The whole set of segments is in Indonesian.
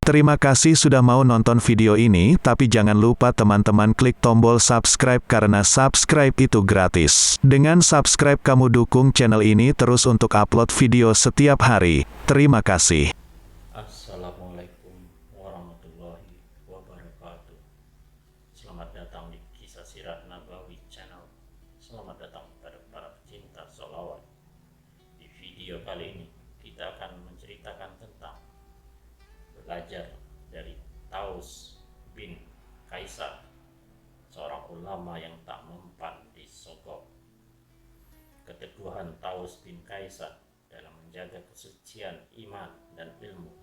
Terima kasih sudah mau nonton video ini, tapi jangan lupa teman-teman klik tombol subscribe karena subscribe itu gratis. Dengan subscribe kamu dukung channel ini terus untuk upload video setiap hari. Terima kasih. Assalamualaikum warahmatullahi wabarakatuh. Selamat datang di Kisah Sirat Nabawi Channel. Selamat datang kepada para pecinta sholawat. Di video kali ini kita akan menceritakan tentang belajar dari Taus bin Kaisar, seorang ulama yang tak mempan disogok. Keteguhan Taus bin Kaisar dalam menjaga kesucian iman dan ilmu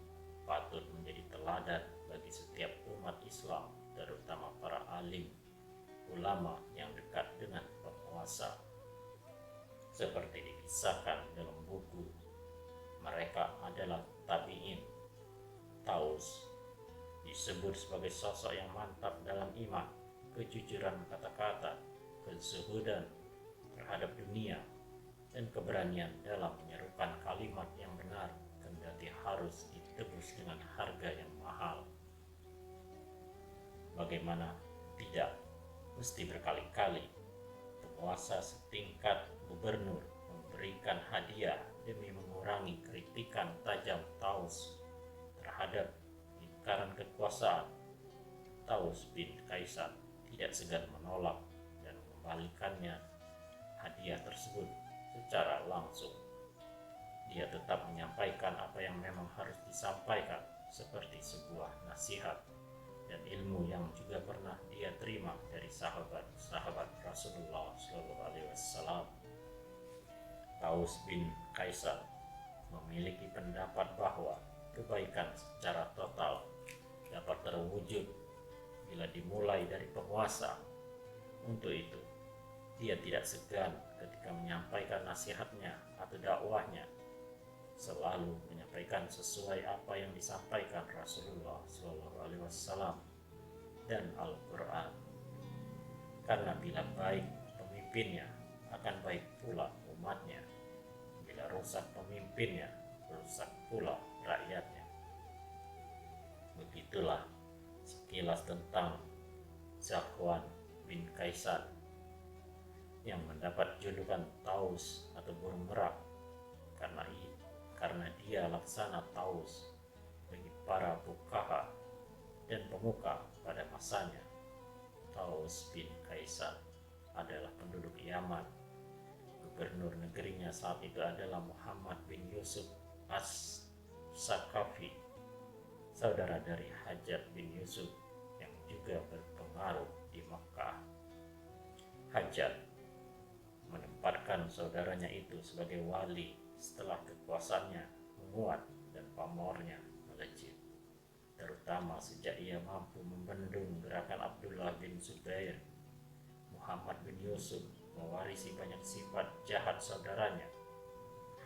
patut menjadi teladan bagi setiap umat Islam, terutama para alim, ulama yang dekat dengan penguasa. Seperti dikisahkan dalam buku, mereka adalah tabi'in. Taus disebut sebagai sosok yang mantap dalam iman, kejujuran kata-kata, kezuhudan terhadap dunia, dan keberanian dalam menyerukan kalimat yang benar kendati harus ditebus dengan harga yang mahal. Bagaimana tidak, mesti berkali-kali penguasa setingkat gubernur memberikan hadiah demi mengurangi kritikan tajam Taus terhadap lingkaran kekuasaan. Taus bin Kaisar tidak segan menolak dan mengembalikannya hadiah tersebut secara langsung. Dia tetap menyampaikan apa yang memang harus disampaikan, seperti sebuah nasihat dan ilmu yang juga pernah dia terima dari sahabat-sahabat Rasulullah SAW. Taus bin Kaisar memiliki pendapat bahwa kebaikan secara total dapat terwujud bila dimulai dari penguasa. Untuk itu, dia tidak segan ketika menyampaikan nasihatnya atau dakwahnya, selalu menyampaikan sesuai apa yang disampaikan Rasulullah SAW dan Al-Quran. Karena bila baik pemimpinnya, akan baik pula umatnya. Bila rusak pemimpinnya, rusak pula rakyatnya. Begitulah sekilas tentang Zakwan bin Kaisar yang mendapat julukan Taus atau burung merak karena dia laksana Taus bagi para fuqaha dan pemuka pada masanya. Taus bin Kaisar adalah penduduk Yaman. Gubernur negerinya saat itu adalah Muhammad bin Yusuf As-Sakafi, saudara dari Hajjaj bin Yusuf yang juga berpengaruh di Makkah. Hajjaj menempatkan saudaranya itu sebagai wali setelah kekuasaannya menguat dan pamornya melejit, terutama sejak ia mampu membendung gerakan Abdullah bin Zubair. Muhammad bin Yusuf mewarisi banyak sifat jahat saudaranya,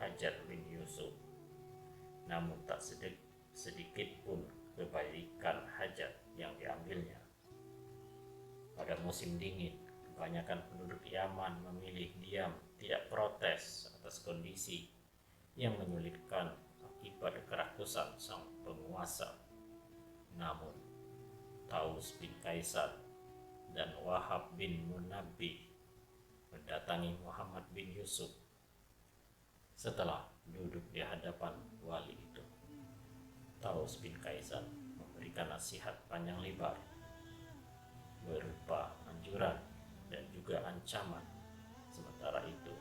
Hajjaj bin Yusuf. Namun tak sedikit pun kebaikan Hajjaj yang diambilnya. Pada musim dingin, kebanyakan penduduk Yaman memilih diam, tidak protes atas kondisi yang menyulitkan akibat kerakusan sang penguasa. Namun, Taus bin Kaisar dan Wahab bin Munabbih mendatangi Muhammad bin Yusuf. Setelah duduk di hadapan wali itu, Taus bin Kaisar memberikan nasihat panjang lebar berupa anjuran dan juga ancaman. Sementara itu,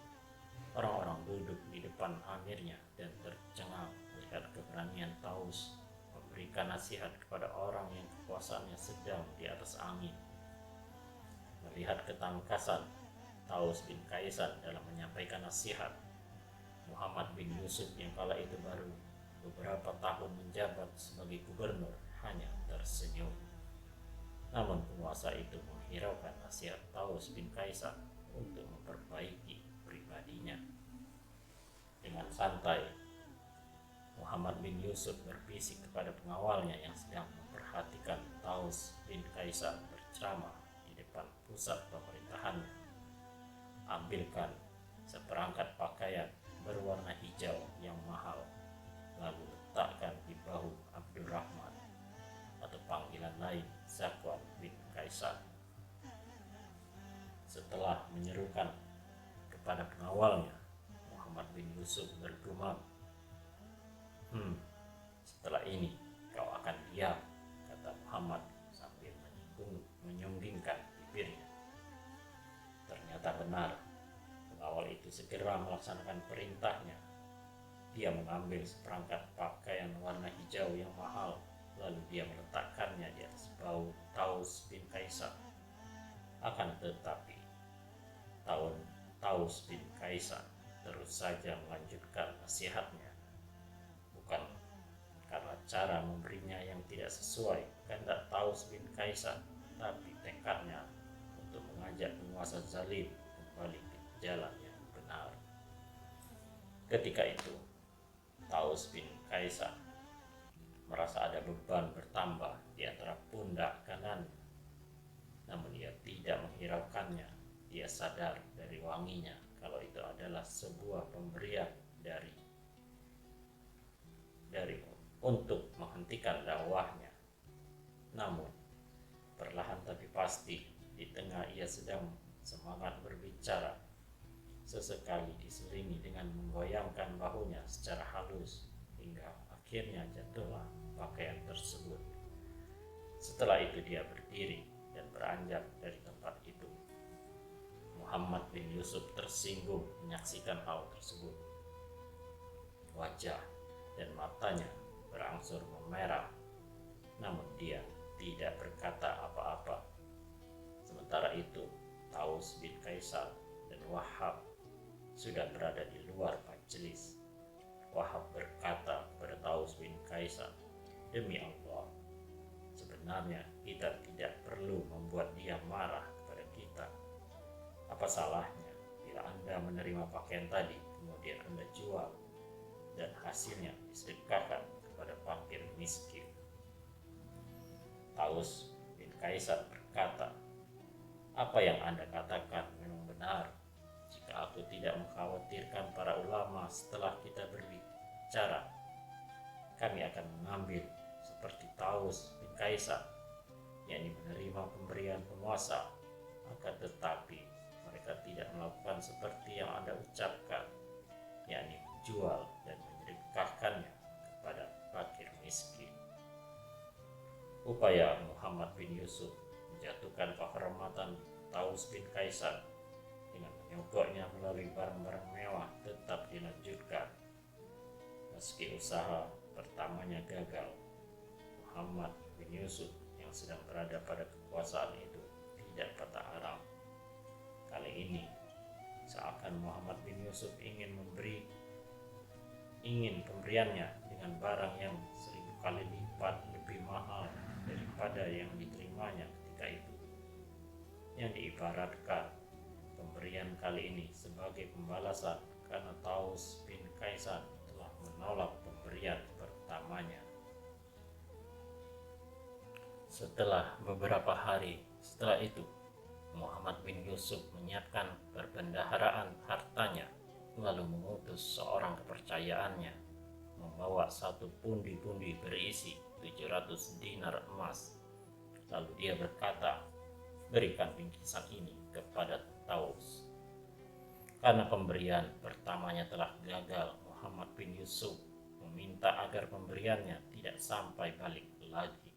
orang-orang duduk di depan amirnya dan tercengang melihat keberanian Taus memberikan nasihat kepada orang yang kekuasaannya sedang di atas angin. Melihat ketangkasan Taus bin Kaisar dalam menyampaikan nasihat, Muhammad bin Yusuf yang kala itu baru beberapa tahun menjabat sebagai gubernur hanya tersenyum. Namun penguasa itu menghiraukan nasihat Taus bin Kaisar untuk memperbaiki pribadinya. Dengan santai, Muhammad bin Yusuf berbisik kepada pengawalnya yang sedang memperhatikan Taus bin Kaisar berceramah di depan pusat pemerintahannya. Ambilkan seperangkat pakaian berwarna hijau yang mahal, lalu letakkan di bahu Abdurrahman Zakwan bin Kaisar. Setelah menyerukan kepada pengawalnya, Muhammad bin Yusuf bergumam, setelah ini kau akan diam, kata Muhammad sambil menyunggingkan bibirnya. Ternyata benar, pengawal itu segera melaksanakan perintahnya. Dia mengambil seperangkat pakaian warna hijau yang mahal, lalu dia meletakkannya di atas bahu Taus bin Kaisar. Akan tetapi, Taus bin Kaisar terus saja melanjutkan nasihatnya. Bukan karena cara memberinya yang tidak sesuai kehendak Taus bin Kaisar, tapi tekadnya untuk mengajak penguasa zalim kembali ke jalan yang benar. Ketika itu, Taus bin Kaisar merasa ada beban bertambah di antara pundak kanannya. Namun ia tidak menghiraukannya. Dia sadar dari wanginya kalau itu adalah sebuah pemberian dari untuk menghentikan dakwahnya. Namun perlahan tapi pasti, di tengah ia sedang semangat berbicara, sesekali diselingi dengan menggoyangkan bahunya secara halus hingga akhirnya jatuhlah pakaian tersebut. Setelah itu dia berdiri dan beranjak dari tempat itu. Muhammad bin Yusuf tersinggung menyaksikan hal tersebut. Wajah dan matanya berangsur memerah, namun dia tidak berkata apa-apa. Sementara itu, Taus bin Kaisar dan Wahab sudah berada di luar majelis. Wahab berkata kepada Taus bin Kaisar, "Demi Allah, sebenarnya kita tidak perlu membuat dia marah kepada kita. Apa salahnya bila Anda menerima pakaian tadi, kemudian Anda jual, dan hasilnya disedekahkan kepada fakir miskin?" Taus bin Kaisar berkata, "Apa yang Anda katakan memang benar. Jika aku tidak mengkhawatirkan para ulama setelah kita berbicara, kami akan mengambil seperti Taus bin Kaisar, yakni menerima pemberian penguasa. Akan tetapi mereka tidak melakukan seperti yang Anda ucapkan, yakni menjual dan menyedekahkannya kepada fakir miskin." Upaya Muhammad bin Yusuf menjatuhkan kehormatan Taus bin Kaisar dengan menyogoknya melalui barang-barang mewah tetap dilanjutkan. Meski usaha pertamanya gagal, Muhammad bin Yusuf yang sedang berada pada kekuasaan itu tidak patah arang. Kali ini, seakan Muhammad bin Yusuf ingin pemberiannya dengan barang yang 1000 kali lipat lebih mahal daripada yang diterimanya ketika itu. Yang diibaratkan pemberian kali ini sebagai pembalasan karena Taus bin Kaisar telah menolak pemberian pertamanya. Setelah beberapa hari setelah itu, Muhammad bin Yusuf menyiapkan perbendaharaan hartanya, lalu mengutus seorang kepercayaannya membawa satu pundi-pundi berisi 700 dinar emas. Lalu dia berkata, "Berikan bingkisan ini kepada Taus." Karena pemberian pertamanya telah gagal, Muhammad bin Yusuf meminta agar pemberiannya tidak sampai balik lagi.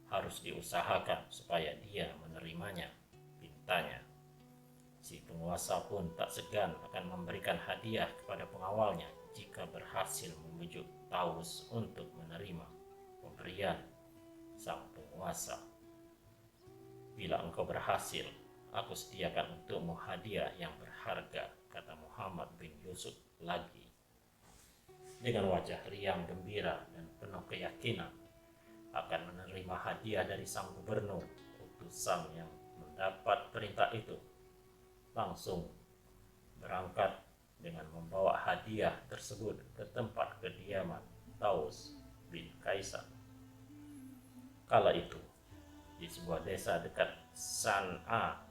Harus diusahakan supaya dia menerimanya, pintanya. Si penguasa pun tak segan akan memberikan hadiah kepada pengawalnya jika berhasil membujuk Taus untuk menerima pemberian sang penguasa. "Bila engkau berhasil, aku sediakan untukmu hadiah yang berharga," kata Muhammad bin Yusuf lagi. Dengan wajah riang gembira dan penuh keyakinan akan menerima hadiah dari sang gubernur, utusan yang mendapat perintah itu langsung berangkat dengan membawa hadiah tersebut ke tempat kediaman Taus bin Kaisar. Kala itu, di sebuah desa dekat San'a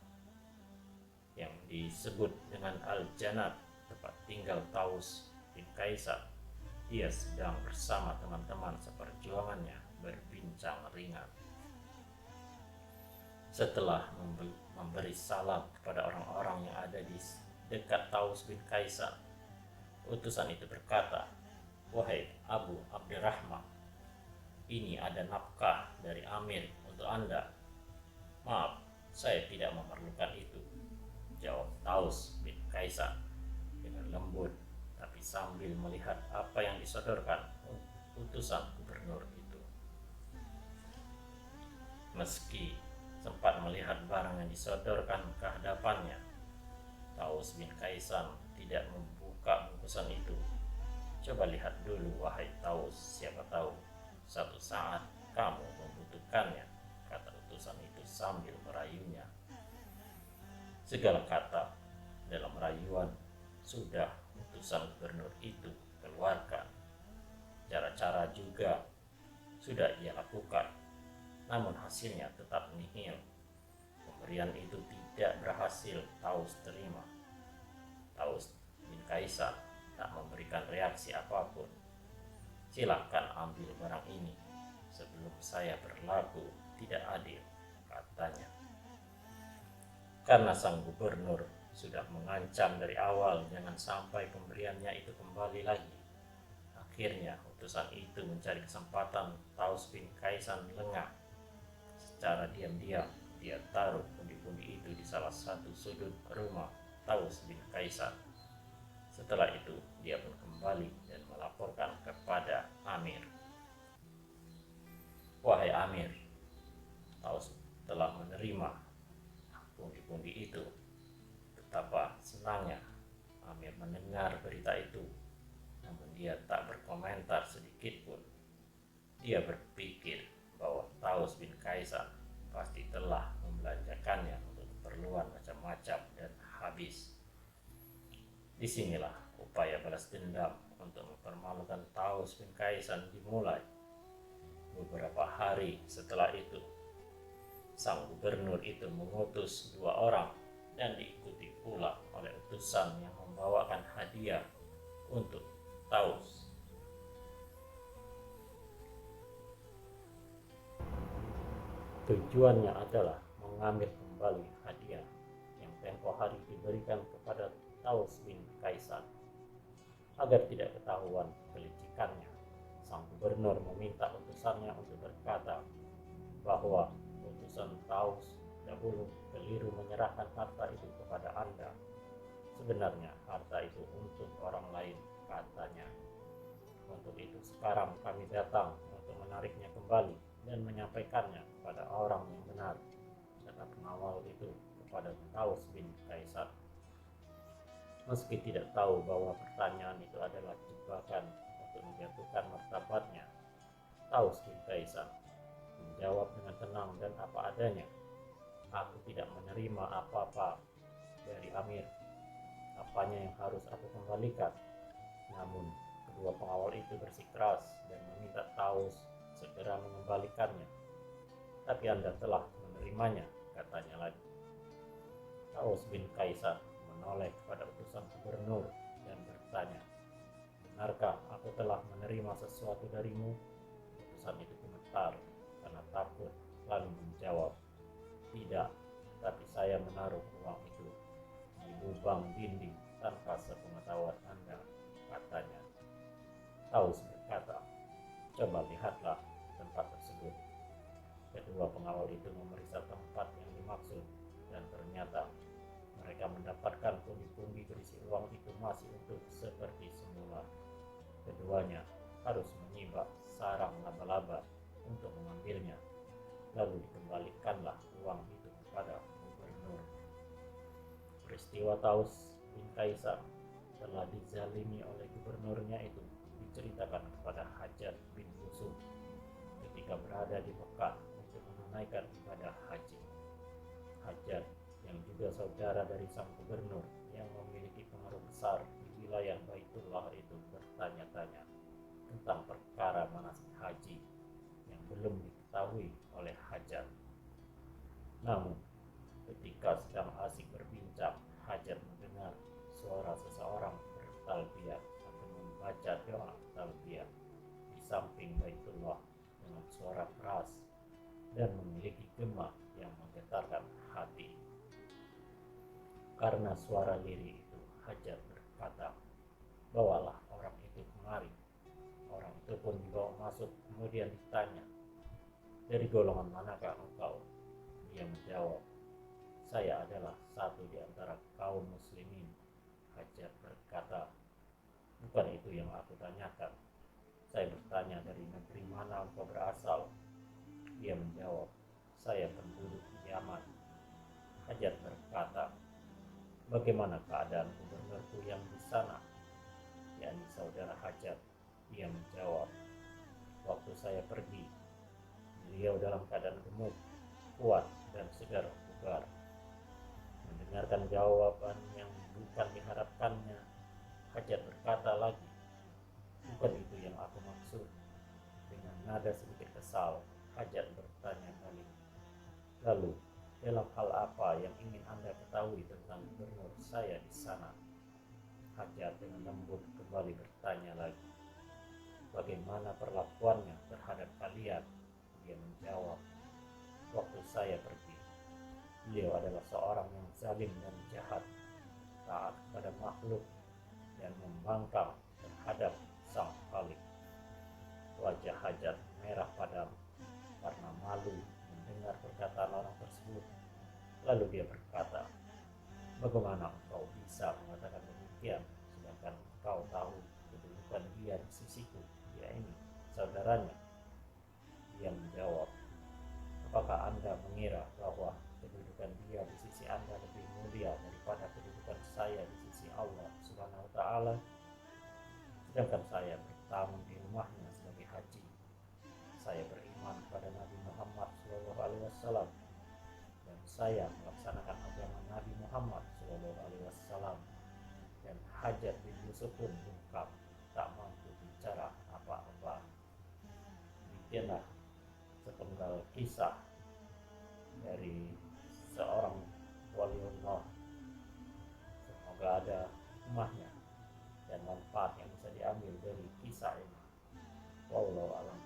yang disebut dengan Al-Janat, tempat tinggal Taus bin Kaisar, ia sedang bersama teman-teman seperjuangannya berbincang ringan. Setelah memberi salam kepada orang-orang yang ada di dekat Taus bin Kaisar, utusan itu berkata, "Wahai Abu Abdurrahman, ini ada nafkah dari Amir untuk Anda." "Maaf, saya tidak memerlukan itu," jawab Taus bin Kaisar dengan lembut, tapi sambil melihat apa yang disodorkan utusan gubernur itu. Meski sempat melihat barang yang disodorkan ke hadapannya, Taus bin Kaisar tidak membuka bungkusan itu. "Coba lihat dulu, wahai Taus, siapa tahu satu saat kamu membutuhkannya," kata utusan itu sambil merayunya. Segala kata dalam rayuan sudah utusan gubernur itu keluarkan. Cara-cara juga sudah ia lakukan, namun hasilnya tetap nihil. Pemberian itu tidak berhasil Taus terima. Taus bin Kaisar tak memberikan reaksi apapun. "Silakan ambil barang ini sebelum saya berlaku tidak adil," katanya. Karena sang gubernur sudah mengancam dari awal jangan sampai pemberiannya itu kembali lagi, akhirnya utusan itu mencari kesempatan Taus bin Kaisar lengah. Secara diam-diam dia taruh pundi-pundi itu di salah satu sudut rumah Taus bin Kaisar. Setelah itu dia pun kembali dan melaporkan kepada Amir. "Wahai Amir, Taus telah menerima pundi-pundi itu." Betapa senangnya Amir mendengar berita itu, namun dia tak berkomentar sedikit pun. Dia berpikir bahwa Taus bin Kaisar pasti telah membelanjakannya untuk keperluan macam-macam dan habis. Disinilah upaya balas dendam untuk mempermalukan Taus bin Kaisar dimulai. Beberapa hari setelah itu, sang gubernur itu mengutus 2 orang dan diikuti pula oleh utusan yang membawakan hadiah untuk Taus. Tujuannya adalah mengambil kembali hadiah yang tempo hari diberikan kepada Taus bin Kaisar. Agar tidak ketahuan kelicikannya, sang gubernur meminta utusannya untuk berkata bahwa utusan Taus dahulu keliru menyerahkan harta itu kepada Anda. Sebenarnya harta itu untuk orang lain, katanya. Untuk itu sekarang kami datang untuk menariknya kembali dan menyampaikannya kepada orang yang benar, kata pengawal itu kepada Taus bin Kaisar. Meski tidak tahu bahwa pertanyaan itu adalah jebakan untuk menjatuhkan martabatnya, Taus bin Kaisar menjawab dengan tenang dan apa adanya, "Aku tidak menerima apa-apa dari Amir. Apanya yang harus aku kembalikan?" Namun kedua pengawal itu bersikeras dan meminta Taus segera mengembalikannya. "Tapi Anda telah menerimanya," katanya lagi. Taus bin Kaisar menoleh kepada utusan gubernur dan bertanya, "Benarkah aku telah menerima sesuatu darimu?" Utusan itu gemetar karena takut, lalu menjawab, "Tidak, tapi saya menaruh uang itu di lubang dinding tanpa sepengetahuan Anda," katanya. Taus berkata, "Coba lihatlah tempat tersebut." Kedua pengawal itu memeriksa tempat yang dimaksud dan ternyata mereka mendapatkan pundi-pundi berisi uang itu masih utuh seperti semula. Keduanya harus menyibak sarang laba-laba untuk mengambilnya, lalu dikembalikanlah uang itu kepada gubernur. Peristiwa Taus bin Kaisar telah dizalimi oleh gubernurnya itu diceritakan kepada Hajjaj bin Yusuf ketika berada di Mekah untuk menunaikan ibadah haji. Hajjaj yang juga saudara dari sang gubernur yang memiliki pengaruh besar di wilayah Baitullah itu bertanya-tanya tentang perkara manasik haji yang belum diketahui oleh Hajjaj. Namun ketika sedang asik berbincang, Hajjaj mendengar suara seseorang bertalbiyah atau membaca doa talbiyah di samping Baitullah dengan suara keras dan memiliki gema yang menggetarkan Karena suara lirih itu, Hajar berkata, "Bawalah orang itu kemari." Orang itu pun dibawa masuk, kemudian ditanya, "Dari golongan manakah engkau?" Dia menjawab, "Saya adalah satu di antara kaum muslimin." Hajar berkata, "Bukan itu yang aku tanyakan. Saya bertanya dari negeri mana engkau berasal." Dia menjawab, "Saya penduduk Yaman." Hajar berkata, "Bagaimana keadaan gubernurku yang di sana?" yakni saudara Hajar. Dia menjawab, "Waktu saya pergi, beliau dalam keadaan gemuk, kuat, dan segar bugar." Mendengarkan jawaban yang bukan diharapkannya, Hajar berkata lagi, "Bukan itu yang aku maksud." Dengan nada sedikit kesal, Hajar bertanya balik, "Lalu, dalam hal apa yang ingin Anda ketahui tentang gubernur saya di sana?" Hajar dengan lembut kembali bertanya lagi, "Bagaimana perlakuannya terhadap kalian?" Dia menjawab, "Waktu saya pergi, beliau adalah seorang yang zalim dan jahat, taat kepada makhluk, dan membangkang terhadap sang Khalik." Wajah Hajar merah padam karena malu mendengar perkataan orang tersebut. Lalu dia berkata, "Bagaimana engkau bisa mengatakan demikian, sedangkan engkau tahu kedudukan dia di sisiku, dia ini saudaranya?" Dia menjawab, "Apakah Anda mengira bahwa kedudukan dia di sisi Anda lebih mulia daripada kedudukan saya di sisi Allah Subhanahu wa Ta'ala? Sedangkan saya bertamu di rumahnya sebagai haji. Saya beriman kepada Nabi Muhammad SAW, dan saya melaksanakan agama Nabi Muhammad SAW. Dan Hajar bin Yusuf pun bungkam, tak mampu bicara apa-apa." Demikianlah sepenggal kisah dari seorang waliullah. Semoga ada hikmahnya dan manfaat yang bisa diambil dari kisah ini. Wallahu a'lam.